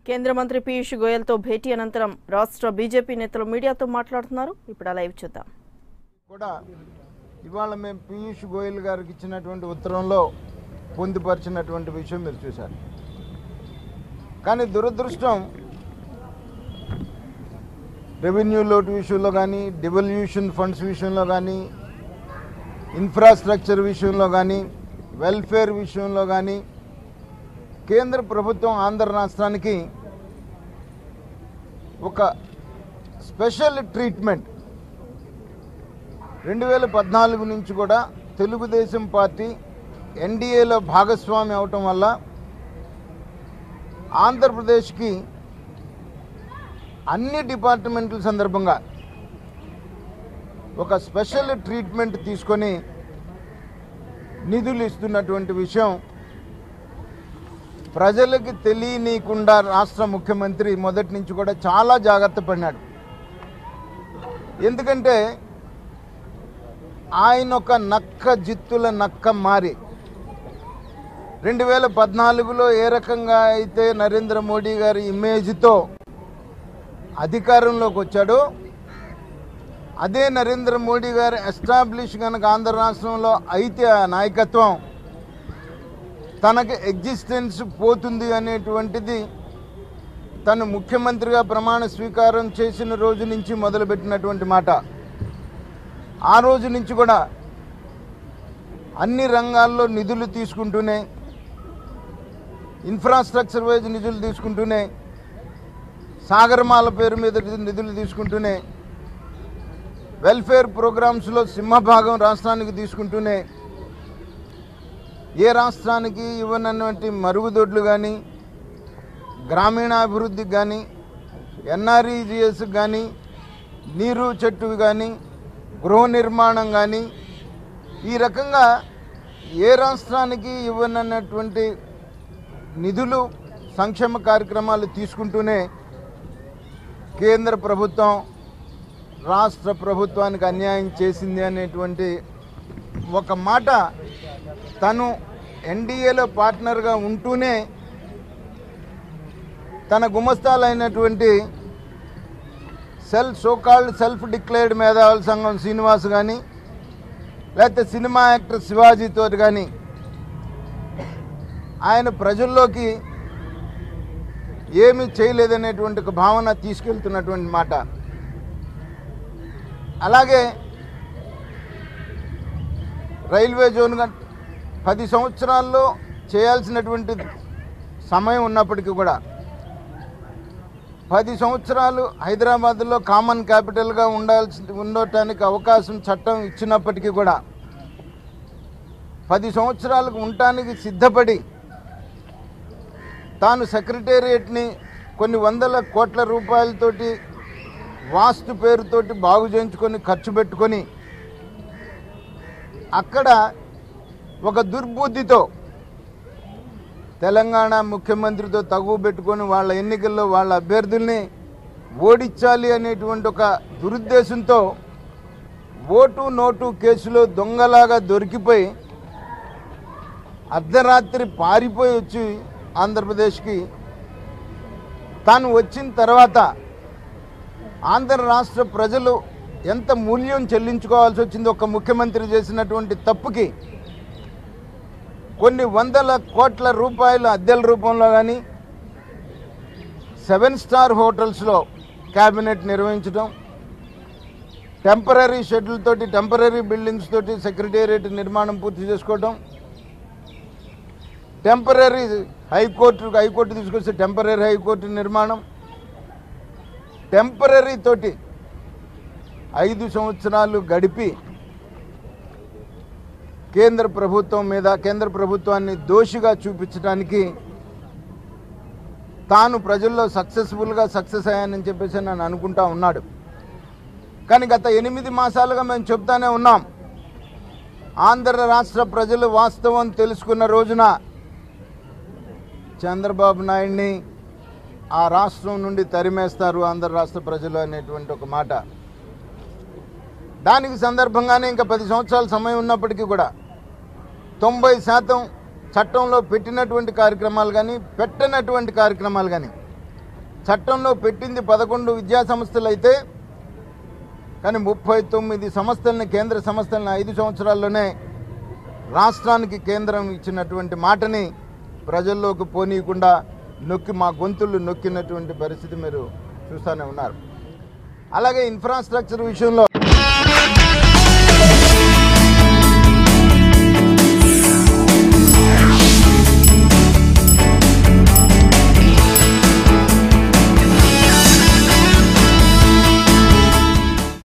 కేంద్ర మంత్రి పీయూష్ గోయల్తో భేటీ అనంతరం రాష్ట్ర బీజేపీ నేతలు మీడియాతో మాట్లాడుతున్నారు. ఇప్పుడు ఆ లైవ్ చూద్దాం. కూడా ఇవాళ మేము పీయూష్ గోయల్ గారికి ఇచ్చినటువంటి ఉత్తరంలో పొందుపరిచినటువంటి విషయం మీరు చూశారు. కానీ దురదృష్టం రెవెన్యూ లోటు విషయంలో కానీ, డివల్యూషన్ ఫండ్స్ విషయంలో కానీ, ఇన్ఫ్రాస్ట్రక్చర్ విషయంలో కానీ, వెల్ఫేర్ విషయంలో కానీ కేంద్ర ప్రభుత్వం ఆంధ్ర రాష్ట్రానికి ఒక స్పెషల్ ట్రీట్మెంట్ 2014 నుంచి కూడా తెలుగుదేశం పార్టీ ఎన్డీఏలో భాగస్వామి అవటం వల్ల ఆంధ్రప్రదేశ్కి అన్ని డిపార్ట్మెంట్ల సందర్భంగా ఒక స్పెషల్ ట్రీట్మెంట్ తీసుకొని నిధులు ఇస్తున్నటువంటి విషయం ప్రజలకు తెలియనీయకుండా రాష్ట్ర ముఖ్యమంత్రి మొదటి నుంచి కూడా చాలా జాగ్రత్త పడినాడు. ఎందుకంటే ఆయన ఒక నక్క జిత్తుల నక్క మారి 2014లో ఏ రకంగా అయితే నరేంద్ర మోడీ గారి ఇమేజ్తో అధికారంలోకి వచ్చాడో అదే నరేంద్ర మోడీ గారు ఎస్టాబ్లిష్ కనుక ఆంధ్ర రాష్ట్రంలో అయితే ఆ నాయకత్వం తనకు ఎగ్జిస్టెన్స్ పోతుంది అనేటువంటిది తను ముఖ్యమంత్రిగా ప్రమాణ స్వీకారం చేసిన రోజు నుంచి మొదలుపెట్టినటువంటి మాట. ఆ రోజు నుంచి కూడా అన్ని రంగాల్లో నిధులు తీసుకుంటూనే, ఇన్ఫ్రాస్ట్రక్చర్ వైజ్ నిధులు తీసుకుంటూనే, సాగరమాల పేరు మీద నిధులు తీసుకుంటూనే, వెల్ఫేర్ ప్రోగ్రామ్స్లో సింహభాగం రాష్ట్రానికి తీసుకుంటూనే, ఏ రాష్ట్రానికి ఇవ్వనటువంటి మరుగుదొడ్లు కానీ, గ్రామీణాభివృద్ధికి కానీ, ఎన్ఆర్ఈజిఎస్కి కానీ, నీరు చెట్టు కానీ, గృహ నిర్మాణం కానీ, ఈ రకంగా ఏ రాష్ట్రానికి ఇవ్వనటువంటి నిధులు సంక్షేమ కార్యక్రమాలు తీసుకుంటూనే కేంద్ర ప్రభుత్వం రాష్ట్ర ప్రభుత్వానికి అన్యాయం చేసింది అనేటువంటి ఒక మాట తను ఎన్డీఏలో పార్ట్నర్గా ఉంటూనే తన గుమస్తాలైనటువంటి సోకాల్డ్ సెల్ఫ్ డిక్లేర్డ్ మేధావుల సంఘం శ్రీనివాస్ కానీ, లేకపోతే సినిమా యాక్టర్ శివాజీతో కానీ ఆయన ప్రజల్లోకి ఏమీ చేయలేదనేటువంటి ఒక భావన తీసుకెళ్తున్నటువంటి మాట. అలాగే రైల్వే జోన్ 10 సంవత్సరాల్లో చేయాల్సినటువంటి సమయం ఉన్నప్పటికీ కూడా 10 సంవత్సరాలు హైదరాబాద్లో కామన్ క్యాపిటల్గా ఉండటానికి అవకాశం చట్టం ఇచ్చినప్పటికీ కూడా 10 సంవత్సరాలకు ఉండటానికి సిద్ధపడి తాను సెక్రటేరియట్ని కొన్ని వందల కోట్ల రూపాయలతోటి వాస్తు పేరుతోటి బాగు చేయించుకొని ఖర్చు పెట్టుకొని అక్కడ ఒక దుర్బుద్ధితో తెలంగాణ ముఖ్యమంత్రితో తగువ పెట్టుకొని వాళ్ళ ఎన్నికల్లో వాళ్ళ అభ్యర్థుల్ని ఓడించాలి అనేటువంటి ఒక దురుద్దేశంతో ఓటు నోటు కేసులో దొంగలాగా దొరికిపోయి అర్ధరాత్రి పారిపోయి వచ్చి ఆంధ్రప్రదేశ్కి తాను వచ్చిన తర్వాత ఆంధ్ర రాష్ట్ర ప్రజలు ఎంత మూల్యం చెల్లించుకోవాల్సి వచ్చింది ఒక ముఖ్యమంత్రి చేసినటువంటి తప్పుకి. కొన్ని వందల కోట్ల రూపాయల అద్దెల రూపంలో కానీ, 7 స్టార్ హోటల్స్లో క్యాబినెట్ నిర్వహించడం, టెంపరీ షెడ్యూల్ తోటి, టెంపరీ బిల్డింగ్స్ తోటి సెక్రటేరియట్ నిర్మాణం పూర్తి చేసుకోవడం, టెంపరీ హైకోర్టు తీసుకొస్తే టెంపరీ హైకోర్టు నిర్మాణం, టెంపరీ తోటి 5 సంవత్సరాలు గడిపి కేంద్ర ప్రభుత్వాన్ని దోషిగా చూపించడానికి తాను ప్రజల్లో సక్సెస్ అయ్యానని చెప్పేసి నన్ను అనుకుంటా ఉన్నాడు. కానీ గత 8 మాసాలుగా మేము చెప్తానే ఉన్నాం, ఆంధ్ర రాష్ట్ర ప్రజలు వాస్తవం తెలుసుకున్న రోజున చంద్రబాబు నాయుడిని ఆ రాష్ట్రం నుండి తరిమేస్తారు ఆంధ్ర రాష్ట్ర ప్రజలు అనేటువంటి ఒక మాట. దానికి సందర్భంగానే ఇంకా 10 సంవత్సరాల సమయం ఉన్నప్పటికీ కూడా 90% చట్టంలో పెట్టినటువంటి కార్యక్రమాలు కానీ, పెట్టనటువంటి కార్యక్రమాలు కానీ చట్టంలో పెట్టింది 11 విద్యా సంస్థలు అయితే కానీ 39 సంస్థలను కేంద్ర సంస్థలను 5 సంవత్సరాల్లోనే రాష్ట్రానికి కేంద్రం ఇచ్చినటువంటి మాటని ప్రజల్లోకి పోనీయకుండా నొక్కి మా గొంతులు నొక్కినటువంటి పరిస్థితి మీరు చూస్తూనే ఉన్నారు. అలాగే ఇన్ఫ్రాస్ట్రక్చర్ విషయంలో